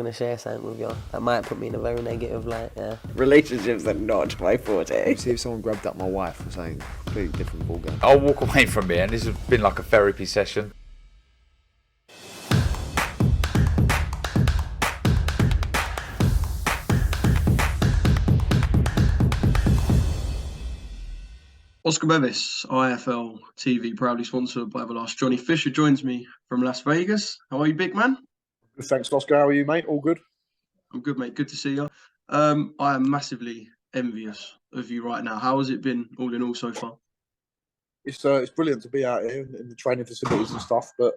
going to share something with you. That might put me in a very negative light, yeah. Relationships are not my forte. See if someone grabbed up my wife or something, completely different ballgame. I'll walk away from here, and this has been like a therapy session. Oscar Bevis, IFL TV, proudly sponsored by Everlast. Johnny Fisher joins me from Las Vegas. How are you, big man? Good, thanks, Oscar. How are you, mate? All good? I'm good, mate. Good to see you. I am massively envious of you right now. How has it been, all in all, so far? It's brilliant to be out here in the training facilities and stuff, but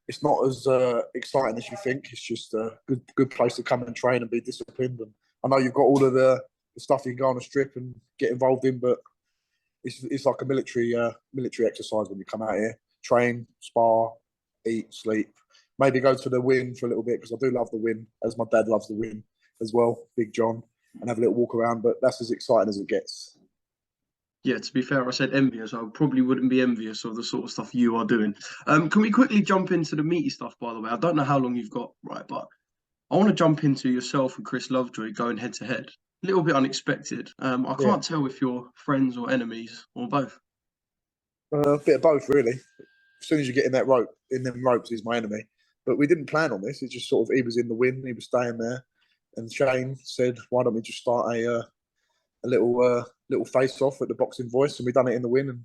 it's not as exciting as you think. It's just a good place to come and train and be disciplined. And I know you've got all of the stuff you can go on a strip and get involved in, but it's like a military exercise when you come out here. Train, spar, eat, sleep. Maybe go to the win for a little bit, because I do love the win, as my dad loves the win as well, Big John, and have a little walk around. But that's as exciting as it gets. Yeah, to be fair, I said envious. I probably wouldn't be envious of the sort of stuff you are doing. Can we quickly jump into the meaty stuff, by the way? I don't know how long you've got, right, but I want to jump into yourself and Chris Lovejoy going head to head. A little bit unexpected. I can't tell if you're friends or enemies or both. A bit of both, really. As soon as you get in them ropes, he's my enemy. But we didn't plan on this. It just sort of, he was in the win, he was staying there, and Shane said, "Why don't we just start a little face off at the Boxing Voice?" And we done it in the win, and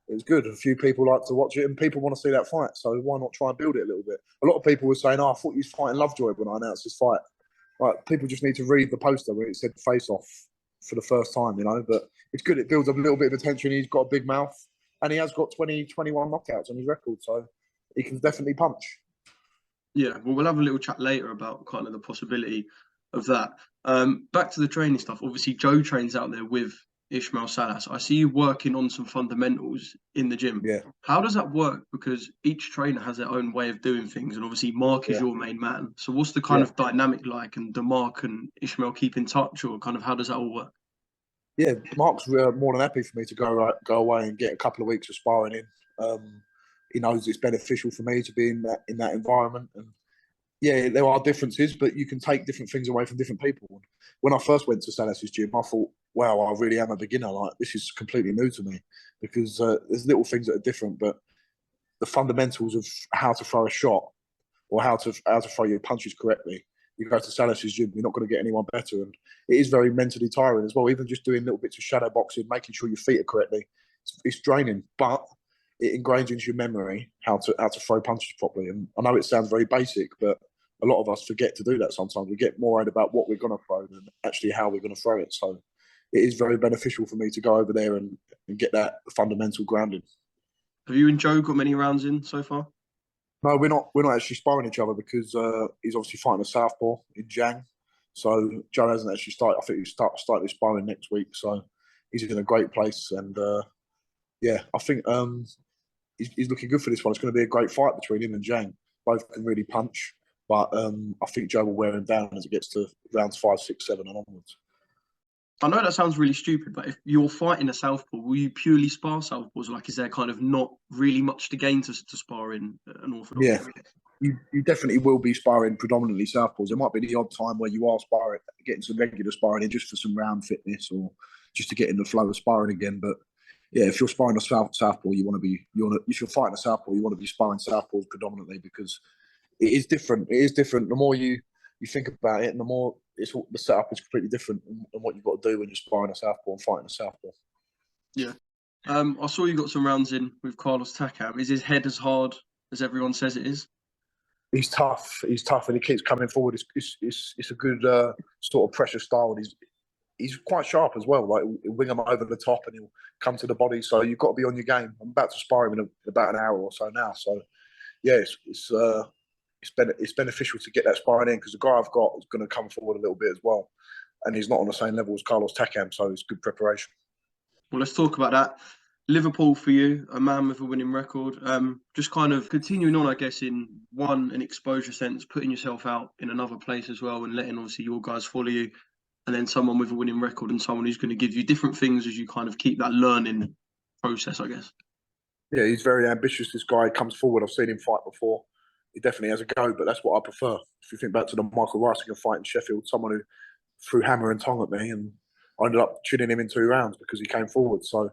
it was good. A few people like to watch it, and people want to see that fight. So why not try and build it a little bit? A lot of people were saying, "Oh, I thought you was fighting Lovejoy when I announced this fight." Like, people just need to read the poster where it said face off for the first time, you know. But it's good. It builds up a little bit of attention. He's got a big mouth, and he has got 21 knockouts on his record, so he can definitely punch. Yeah, well, we'll have a little chat later about kind of the possibility of that. Back to the training stuff. Obviously, Joe trains out there with Ishmael Salas. I see you working on some fundamentals in the gym. Yeah. How does that work? Because each trainer has their own way of doing things, and obviously Mark is your main man. So what's the kind of dynamic like, and do Mark and Ishmael keep in touch, or kind of how does that all work? Yeah, Mark's more than happy for me to go away and get a couple of weeks of sparring in. He knows it's beneficial for me to be in that environment. And yeah, there are differences, but you can take different things away from different people. When I first went to Salas's gym, I thought, wow, I really am a beginner. Like, this is completely new to me, because there's little things that are different, but the fundamentals of how to throw a shot or how to throw your punches correctly, you go to Salas's gym, you're not going to get anyone better. And it is very mentally tiring as well. Even just doing little bits of shadow boxing, making sure your feet are correctly, it's draining, but it ingrains into your memory how to throw punches properly. And I know it sounds very basic, but a lot of us forget to do that sometimes. We get more worried about what we're going to throw than actually how we're going to throw it. So it is very beneficial for me to go over there and get that fundamental grounding. Have you and Joe got many rounds in so far? No, we're not actually sparring each other, because he's obviously fighting a southpaw in Zhang. So Joe hasn't actually started. I think he'll start his sparring next week. So he's in a great place. And I think he's looking good for this one. It's going to be a great fight between him and Zhang. Both can really punch. But I think Joe will wear him down as it gets to rounds 5, 6, 7 and onwards. I know that sounds really stupid, but if you're fighting a southpaw, will you purely spar southpaws? Like, is there kind of not really much to gain to spar in an orthodox? Yeah, you definitely will be sparring predominantly southpaws. There might be the odd time where you are sparring, getting some regular sparring in just for some round fitness or just to get in the flow of sparring again. But yeah, if you're sparring a southpaw, if you're fighting a southpaw, you want to be sparring southpaws predominantly, because it is different. It is different. The more you think about it, and the more the setup is completely different than what you've got to do when you're sparring a southpaw and fighting a southpaw. Yeah. I saw you got some rounds in with Carlos Takam. Is his head as hard as everyone says it is? He's tough, and he keeps coming forward. It's a good sort of pressure style. And he's quite sharp as well. Like, he'll wing him over the top and he'll come to the body. So you've got to be on your game. I'm about to spar him in about an hour or so now. So yeah, it's beneficial to get that sparring in, because the guy I've got is going to come forward a little bit as well, and he's not on the same level as Carlos Takam, so it's good preparation. Well, let's talk about that. Liverpool for you, a man with a winning record. Just kind of continuing on, I guess, in an exposure sense, putting yourself out in another place as well, and letting obviously your guys follow you, and then someone with a winning record and someone who's going to give you different things as you kind of keep that learning process, I guess. Yeah, he's very ambitious, this guy. He comes forward. I've seen him fight before. he definitely has a go, but that's what I prefer. If you think back to the Michael Riesinger fight in Sheffield, someone who threw hammer and tongue at me, and I ended up tuning him in 2 rounds because he came forward. So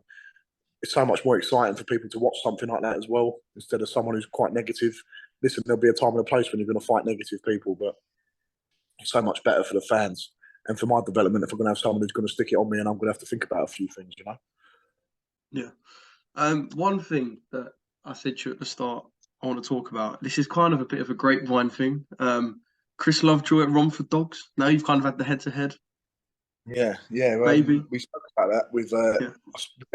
it's so much more exciting for people to watch something like that as well, instead of someone who's quite negative. Listen, there'll be a time and a place when you're going to fight negative people, but it's so much better for the fans and for my development if I'm going to have someone who's going to stick it on me and I'm going to have to think about a few things, you know? Yeah. One thing that I said to you at the start I want to talk about, this is kind of a bit of a grapevine thing. Chris Lovejoy at Romford Dogs. Now you've kind of had the head-to-head. Yeah. Maybe. We spoke about that with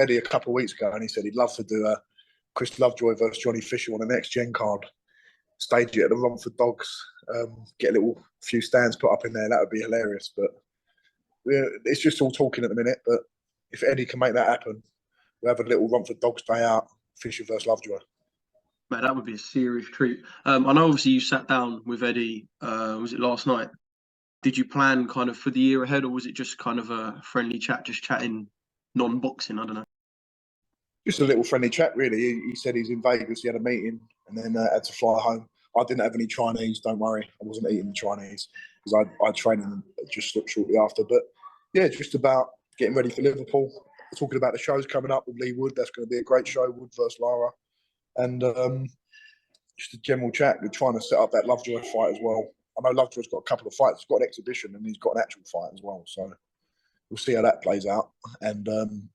Eddie a couple of weeks ago, and he said he'd love to do a Chris Lovejoy versus Johnny Fisher on the next gen card. Stage it at the Romford Dogs, get a few stands put up in there. That would be hilarious. But it's just all talking at the minute. But if Eddie can make that happen, we'll have a little Romford Dogs day out, Fisher versus Lovejoy. Man, that would be a serious treat. I know obviously you sat down with Eddie, was it last night? Did you plan kind of for the year ahead, or was it just kind of a friendly chat, just chatting non-boxing? I don't know. Just a little friendly chat, really. He said he's in Vegas, he had a meeting, and then had to fly home. I didn't have any Chinese, don't worry. I wasn't eating Chinese because I trained them just shortly after. But yeah, just about getting ready for Liverpool. Talking about the shows coming up with Lee Wood. That's going to be a great show, Wood versus Lara. And just a general chat. We're trying to set up that Lovejoy fight as well. I know Lovejoy's got a couple of fights. He's got an exhibition and he's got an actual fight as well. So we'll see how that plays out. And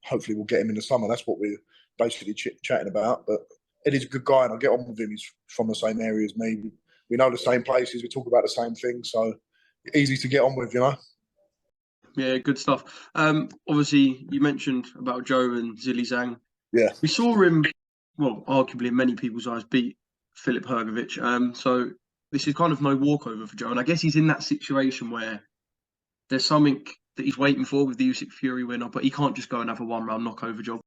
hopefully we'll get him in the summer. That's what we're basically chatting about. But Eddie's a good guy and I get on with him. He's from the same area as me. We know the same places. We talk about the same things. So easy to get on with, you know? Yeah, good stuff. Obviously, you mentioned about Joe and Joyce-Zhang. Yeah. We saw him, well, arguably in many people's eyes, beat Filip Hrgović. So this is kind of no walkover for Joe. And I guess he's in that situation where there's something that he's waiting for with the Usyk Fury winner, but he can't just go and have a one-round knockover job.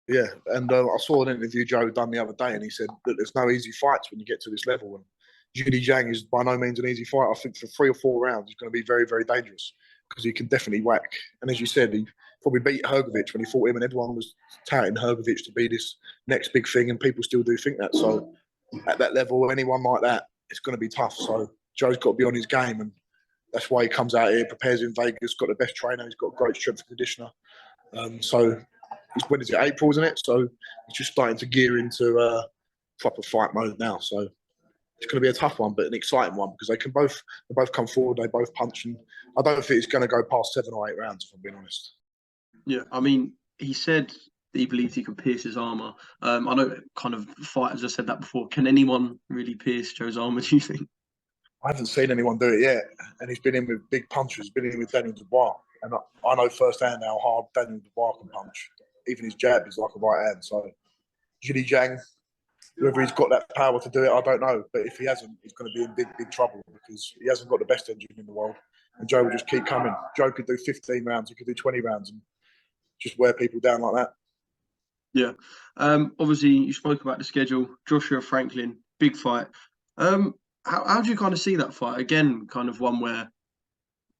Yeah, and I saw an interview Joe done the other day, and he said that there's no easy fights when you get to this level. And Joyce-Zhang is by no means an easy fight. I think for 3 or 4 rounds, he's going to be very, very dangerous because he can definitely whack. And as you said, he probably beat Hrgović when he fought him, and everyone was touting Hrgović to be this next big thing, and people still do think that. So at that level, anyone like that, it's going to be tough. So Joe's got to be on his game, and that's why he comes out here, prepares in Vegas, got the best trainer, he's got a great strength and conditioner. So when is it? April, isn't it? So he's just starting to gear into proper fight mode now. So it's going to be a tough one, but an exciting one because they both come forward, they both punch, and I don't think it's going to go past 7 or 8 rounds, if I'm being honest. Yeah, I mean, he said that he believes he can pierce his armour. I know kind of fighters have said that before. Can anyone really pierce Joe's armour, do you think? I haven't seen anyone do it yet, and he's been in with big punchers. He's been in with Daniel Dubois, and I know firsthand how hard Daniel Dubois can punch. Even his jab is like a right hand. So Joyce-Zhang, whether he's got that power to do it, I don't know. But if he hasn't, he's going to be in big, big trouble because he hasn't got the best engine in the world. And Joe will just keep coming. Joe could do 15 rounds, he could do 20 rounds, and just wear people down like that. Yeah. Obviously, you spoke about the schedule. Joshua Franklin, big fight. How do you kind of see that fight? Again, kind of one where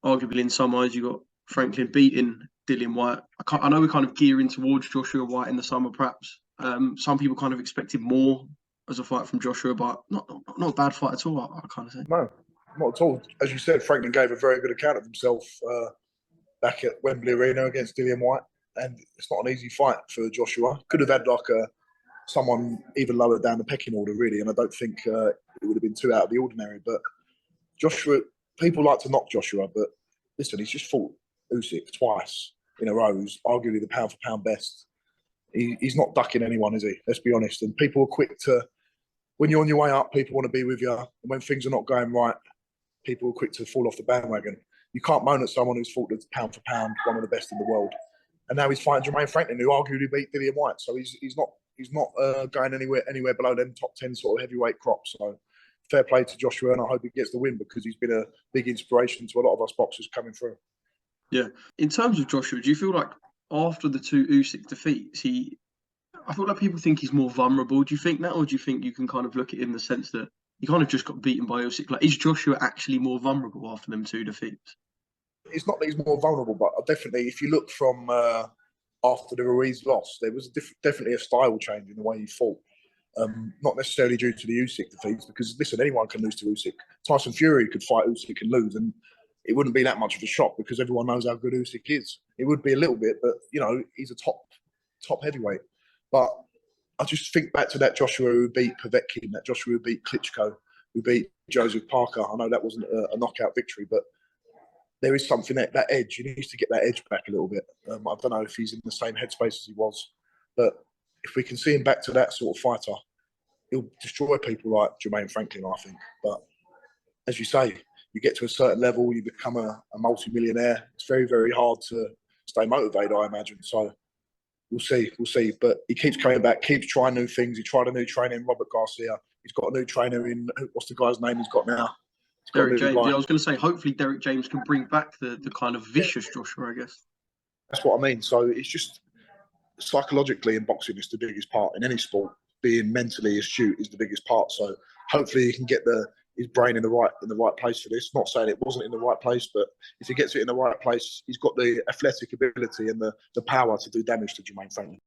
arguably in some eyes you got Franklin beating Dillian Whyte. I know we're kind of gearing towards Joshua Whyte in the summer, perhaps. Some people kind of expected more as a fight from Joshua, but not a bad fight at all, I kind of say. No, not at all. As you said, Franklin gave a very good account of himself back at Wembley Arena against Dillian Whyte, and it's not an easy fight for Joshua. Could have had like someone even lower down the pecking order, really, and I don't think it would have been too out of the ordinary. But Joshua, people like to knock Joshua, but listen, he's just fought Usyk twice in a row, who's arguably the pound-for-pound best. He's not ducking anyone, is he? Let's be honest. And people are quick to, when you're on your way up, people want to be with you. And when things are not going right, people are quick to fall off the bandwagon. You can't moan at someone who's fought pound for pound, one of the best in the world. And now he's fighting Jermaine Franklin, who arguably beat Dillian Whyte. So he's not going anywhere below them top 10 sort of heavyweight crops. So fair play to Joshua, and I hope he gets the win because he's been a big inspiration to a lot of us boxers coming through. Yeah. In terms of Joshua, do you feel like after the 2 Usyk defeats, I feel like people think he's more vulnerable. Do you think that, or do you think you can kind of look at it in the sense that he kind of just got beaten by Usyk? Like, is Joshua actually more vulnerable after them 2 defeats? It's not that he's more vulnerable, but definitely, if you look from after the Ruiz loss, there was definitely a style change in the way he fought. Not necessarily due to the Usyk defeats, because listen, anyone can lose to Usyk. Tyson Fury could fight Usyk and lose, and it wouldn't be that much of a shock because everyone knows how good Usyk is. It would be a little bit, but he's a top heavyweight. But I just think back to that Joshua who beat Povetkin, that Joshua who beat Klitschko, who beat Joseph Parker. I know that wasn't a knockout victory, but there is something that edge. He needs to get that edge back a little bit. I don't know if he's in the same headspace as he was, but if we can see him back to that sort of fighter, he'll destroy people like Jermaine Franklin, I think. But as you say, you get to a certain level, you become a multi-millionaire. It's very, very hard to stay motivated, I imagine. So we'll see. But he keeps coming back, keeps trying new things. He tried a new trainer in Robert Garcia. He's got a new trainer in, what's the guy's name he's got now? Derek James. Yeah, I was going to say, hopefully Derek James can bring back the kind of vicious Joshua, I guess. That's what I mean. So it's just psychologically in boxing, it's the biggest part. In any sport, being mentally astute is the biggest part. So hopefully he can get his brain in the right place for this. Not saying it wasn't in the right place, but if he gets it in the right place, he's got the athletic ability and the power to do damage to Jermaine Franklin.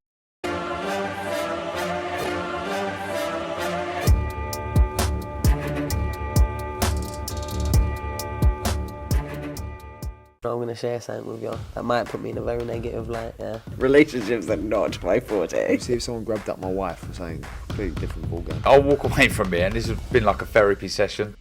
I'm going to share something with you that might put me in a very negative light, yeah. Relationships are not my forte. See if someone grabbed up my wife or something. Completely different ballgame. I'll walk away from it, and this has been like a therapy session.